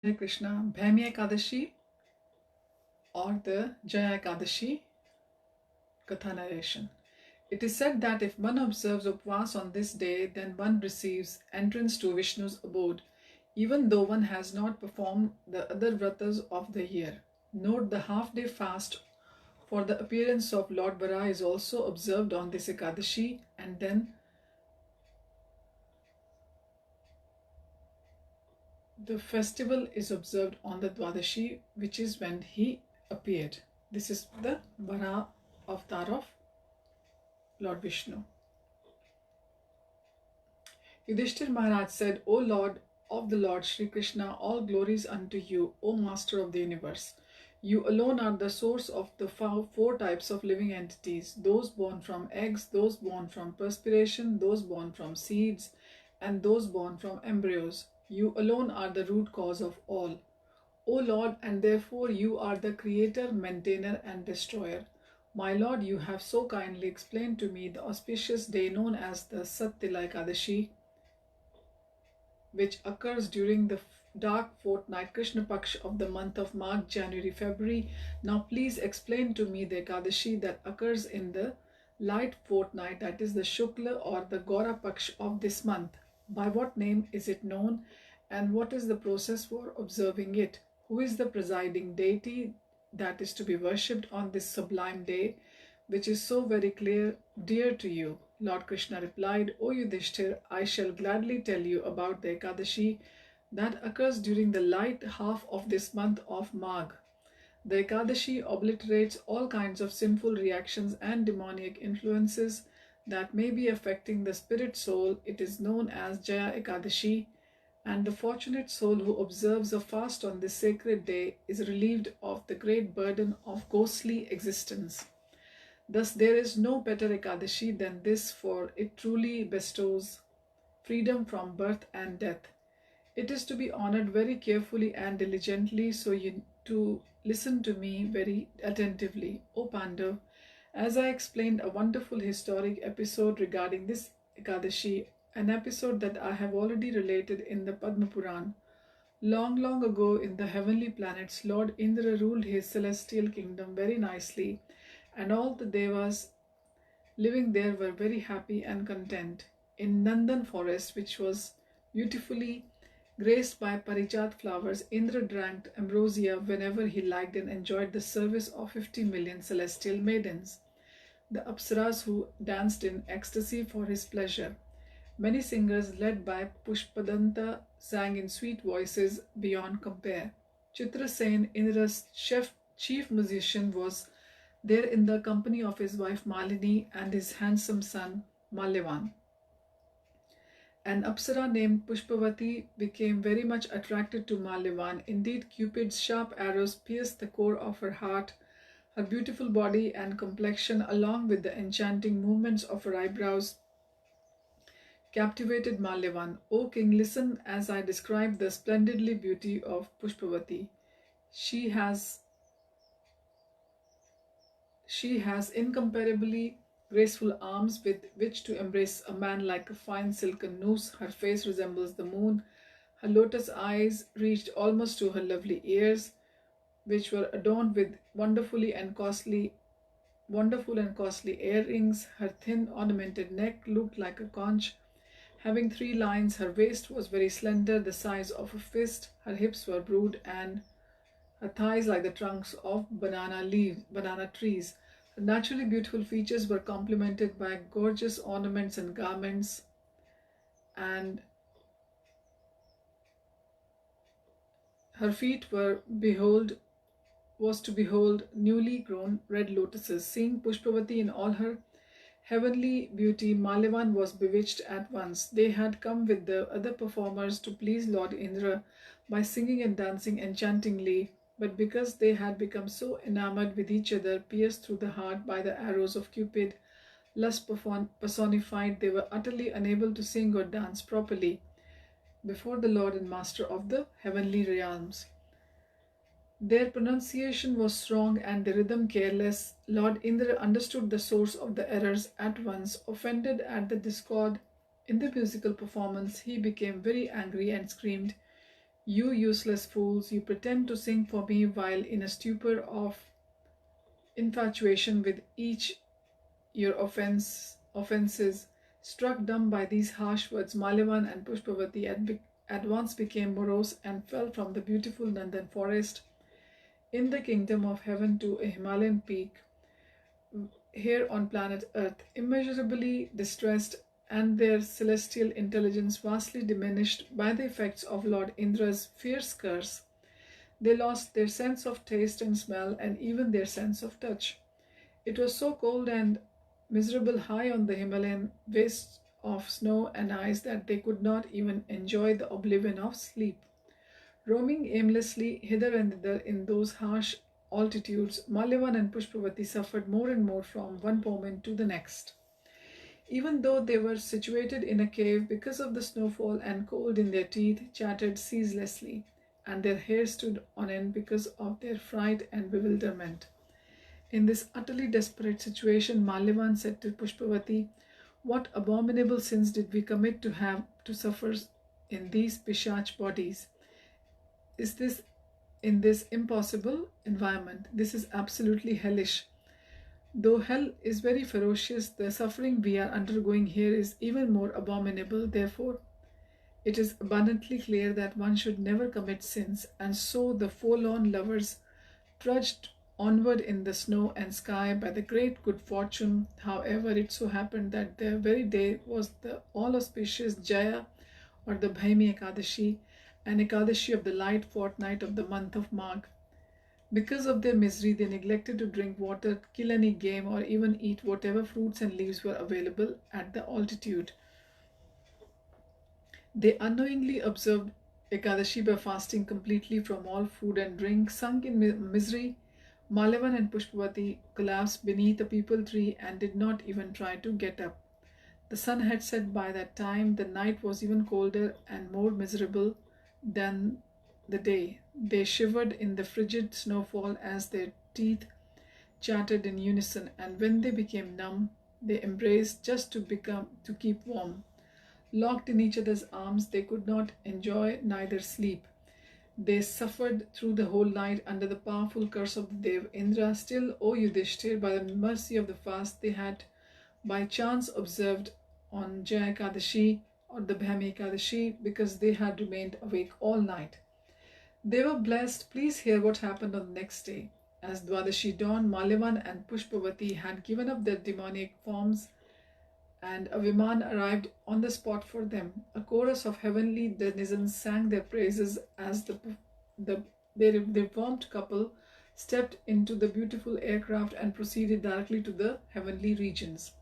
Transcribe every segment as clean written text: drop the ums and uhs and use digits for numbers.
Hare Krishna, Bhaimi ekadashi or the Jaya ekadashi katha narration. It is said that if one observes Upvas on this day, then one receives entrance to Vishnu's abode, even though one has not performed the other vratas of the year. Note the half-day fast for the appearance of Lord Vara is also observed on this ekadashi, and then the festival is observed on the Dwadashi, which is when he appeared. This is the Vara avatar of Lord Vishnu. Yudhishthir Maharaj said, O Lord of the Lord Sri Krishna, all glories unto you, O Master of the universe. You alone are the source of the four types of living entities, those born from eggs, those born from perspiration, those born from seeds, and those born from embryos. You alone are the root cause of all. O Lord, and therefore you are the creator, maintainer, and destroyer. My Lord, you have so kindly explained to me the auspicious day known as the Sattila Ekadashi, which occurs during the dark fortnight Krishna Paksh of the month of March, January, February. Now please explain to me the Ekadashi that occurs in the light fortnight, that is the Shukla or the Gaura Paksh of this month. By what name is it known, and what is the process for observing it? Who is the presiding deity that is to be worshipped on this sublime day, which is so very dear to you? Lord Krishna replied, O Yudhishthir, I shall gladly tell you about the Ekadashi that occurs during the light half of this month of Magh. The Ekadashi obliterates all kinds of sinful reactions and demoniac influences that may be affecting the spirit soul. It is known as Jaya Ekadashi, and the fortunate soul who observes a fast on this sacred day is relieved of the great burden of ghostly existence. Thus, there is no better Ekadashi than this, for it truly bestows freedom from birth and death. It is to be honored very carefully and diligently, so you to listen to me very attentively. O Pandav, as I explained a wonderful historic episode regarding this Ekadashi, an episode that I have already related in the Padma Puran. Long, long ago in the heavenly planets, Lord Indra ruled his celestial kingdom very nicely, and all the devas living there were very happy and content. In Nandan forest, which was beautifully graced by parijat flowers, Indra drank ambrosia whenever he liked and enjoyed the service of 50 million celestial maidens, the apsaras who danced in ecstasy for his pleasure. Many singers led by Pushpadanta sang in sweet voices beyond compare. Chitrasen, Indra's chief musician, was there in the company of his wife Malini and his handsome son Malyavan. An Apsara named Pushpavati became very much attracted to Malyavan. Indeed, Cupid's sharp arrows pierced the core of her heart. Her beautiful body and complexion, along with the enchanting movements of her eyebrows, captivated Malyavan. O king, listen as I describe the splendidly beauty of Pushpavati. She has incomparably graceful arms with which to embrace a man like a fine silken noose. Her face resembles the moon. Her lotus eyes reached almost to her lovely ears, which were adorned with wonderful and costly earrings. Her thin ornamented neck looked like a conch, having 3 lines. Her waist was very slender, the size of a fist. Her hips were broad, and her thighs like the trunks of banana trees. Her naturally beautiful features were complemented by gorgeous ornaments and garments, and her feet was to behold newly grown red lotuses. Seeing Pushpavati in all her heavenly beauty, Malyavan was bewitched at once. They had come with the other performers to please Lord Indra by singing and dancing enchantingly, but because they had become so enamored with each other, pierced through the heart by the arrows of Cupid, lust personified, they were utterly unable to sing or dance properly before the Lord and Master of the heavenly realms. Their pronunciation was strong and the rhythm careless. Lord Indra understood the source of the errors at once. Offended at the discord in the musical performance, he became very angry and screamed, You useless fools, you pretend to sing for me while in a stupor of infatuation with each your offenses. Struck dumb by these harsh words, Malyavan and Pushpavati at once became morose and fell from the beautiful Nandan forest in the kingdom of heaven to a Himalayan peak here on planet Earth, immeasurably distressed and their celestial intelligence vastly diminished by the effects of Lord Indra's fierce curse. They lost their sense of taste and smell and even their sense of touch. It was so cold and miserable high on the Himalayan wastes of snow and ice that they could not even enjoy the oblivion of sleep. Roaming aimlessly hither and thither in those harsh altitudes, Malyavan and Pushpavati suffered more and more from one moment to the next. Even though they were situated in a cave, because of the snowfall and cold in their teeth, chattered ceaselessly, and their hair stood on end because of their fright and bewilderment. In this utterly desperate situation, Malyavan said to Pushpavati, "What abominable sins did we commit to have to suffer in these Pishach bodies? Is this in this impossible environment? This is absolutely hellish. Though hell is very ferocious, the suffering we are undergoing here is even more abominable. Therefore, it is abundantly clear that one should never commit sins." And so the forlorn lovers trudged onward in the snow and sky. By the great good fortune, however, it so happened that the very day was the all auspicious Jaya or the Bhaimi ekadashi, an ekadashi of the light fortnight of the month of Magh. Because of their misery, they neglected to drink water, kill any game, or even eat whatever fruits and leaves were available at the altitude. They unknowingly observed Ekadashi by fasting completely from all food and drink. Sunk in misery, Malyavan and Pushpavati collapsed beneath a peepal tree and did not even try to get up. The sun had set by that time. The night was even colder and more miserable than the day. They shivered in the frigid snowfall as their teeth chattered in unison, and when they became numb, they embraced just to keep warm. Locked in each other's arms, they could not enjoy neither sleep. They suffered through the whole night under the powerful curse of the Dev Indra. Still, O Yudhishthir, by the mercy of the fast they had by chance observed on Jaya Ekadashi or the Bhaimi Ekadashi, because they had remained awake all night, they were blessed. Please hear what happened on the next day. As Dwadashi dawned, Malyavan and Pushpavati had given up their demoniac forms, and a Viman arrived on the spot for them. A chorus of heavenly denizens sang their praises as the reformed couple stepped into the beautiful aircraft and proceeded directly to the heavenly regions.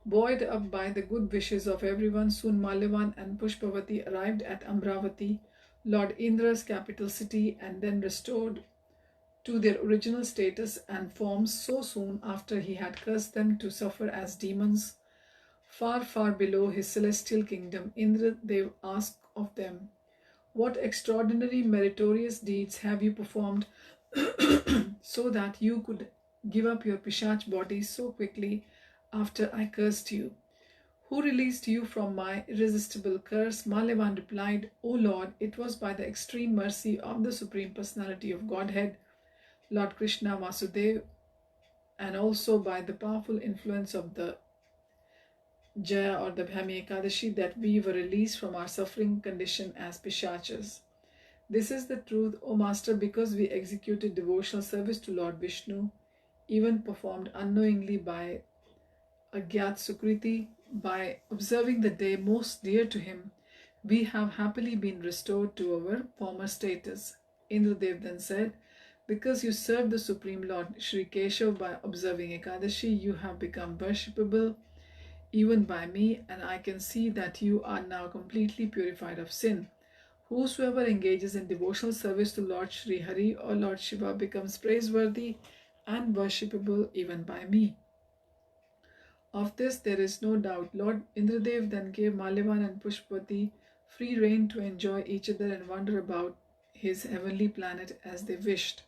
Buoyed up by the good wishes of everyone, soon Malyavan and Pushpavati arrived at Amravati, Lord Indra's capital city, and then restored to their original status and forms so soon after he had cursed them to suffer as demons. Far, far below his celestial kingdom, Indra Dev asked of them, "What extraordinary meritorious deeds have you performed so that you could give up your Pishach body so quickly after I cursed you? Who released you from my irresistible curse?" Malyavan replied, "O Lord, it was by the extreme mercy of the Supreme Personality of Godhead, Lord Krishna Vasudev, and also by the powerful influence of the Jaya or the Bhaimi Ekadashi that we were released from our suffering condition as Pishachas. This is the truth, O Master, because we executed devotional service to Lord Vishnu, even performed unknowingly by Agyat Sukriti, by observing the day most dear to him, we have happily been restored to our former status." Indradev then said, "Because you served the Supreme Lord Sri Keshav by observing Ekadashi, you have become worshipable even by me, and I can see that you are now completely purified of sin. Whosoever engages in devotional service to Lord Sri Hari or Lord Shiva becomes praiseworthy and worshipable even by me. Of this there is no doubt." Lord Indradev then gave Malyavan and Pushpavati free rein to enjoy each other and wander about his heavenly planet as they wished.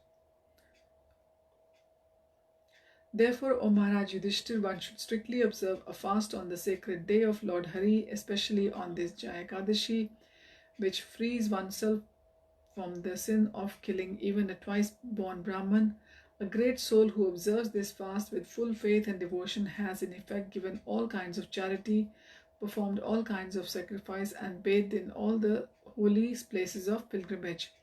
Therefore, O Maharaj Yudhishthir, one should strictly observe a fast on the sacred day of Lord Hari, especially on this Jaya Ekadashi, which frees oneself from the sin of killing even a twice-born Brahman. A great soul who observes this fast with full faith and devotion has in effect given all kinds of charity, performed all kinds of sacrifice, and bathed in all the holy places of pilgrimage.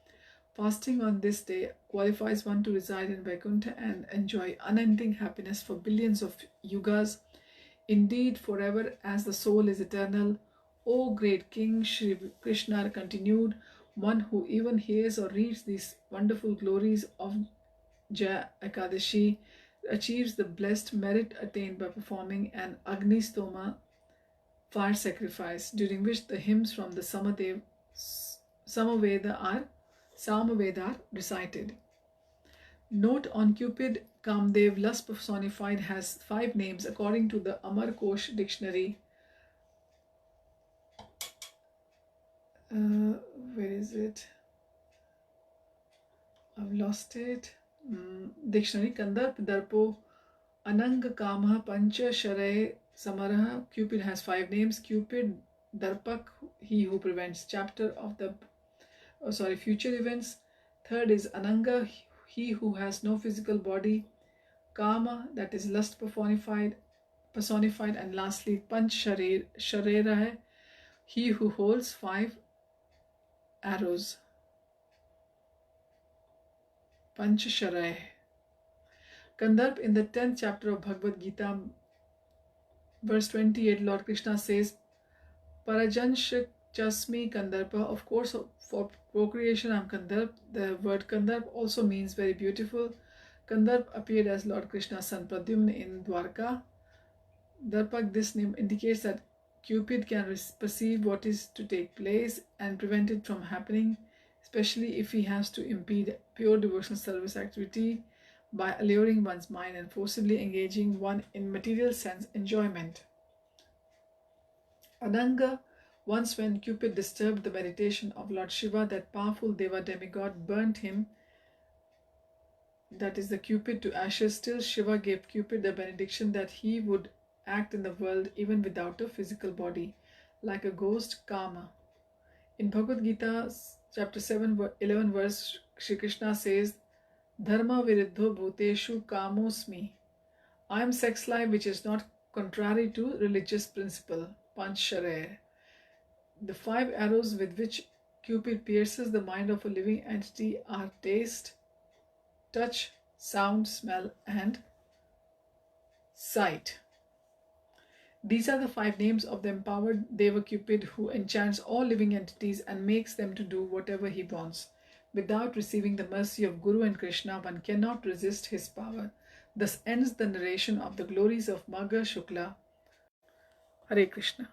Fasting on this day qualifies one to reside in Vaikuntha and enjoy unending happiness for billions of yugas, indeed forever, as the soul is eternal. O great King, Shri Krishna continued, one who even hears or reads these wonderful glories of Jaya Ekadashi achieves the blessed merit attained by performing an Agni Stoma fire sacrifice, during which the hymns from the Samaveda are recited. Note on Cupid, Kamdev, lust personified, has 5 names according to the Amar Kosh dictionary. Where is it? I've lost it. Dictionary. Kandarp, Darpo, Anang, Kamha, Pancha, Sharay, Samaraha. Cupid has 5 names. Cupid, Darpak, he who prevents. Chapter of the future events. Third is Ananga, he who has no physical body. Kama, that is lust personified. And lastly, Panch Sharera, he who holds 5 arrows. Panch Sharai. Kandarp, in the 10th chapter of Bhagavad-Gita, verse 28, Lord Krishna says, Parajansh Chasmi Kandarpa. Of course, for procreation I am Kandarp. The word Kandarp also means very beautiful. Kandarp appeared as Lord Krishna's son Pradyumna in Dwarka. Darpak, this name indicates that Cupid can perceive what is to take place and prevent it from happening, especially if he has to impede pure devotional service activity by alluring one's mind and forcibly engaging one in material sense enjoyment. Ananga, once when Cupid disturbed the meditation of Lord Shiva, that powerful Deva demigod burnt him, that is the Cupid, to ashes. Still Shiva gave Cupid the benediction that he would act in the world even without a physical body, like a ghost, Kama. In Bhagavad Gita, chapter 7, 11 verse, Shri Krishna says, Dharma viruddho bhuteshu kamosmi. I am sex life which is not contrary to religious principle. Panchare. The 5 arrows with which Cupid pierces the mind of a living entity are taste, touch, sound, smell, and sight. These are the 5 names of the empowered Deva Cupid who enchants all living entities and makes them to do whatever he wants. Without receiving the mercy of Guru and Krishna, one cannot resist his power. Thus ends the narration of the glories of Magha Shukla. Hare Krishna.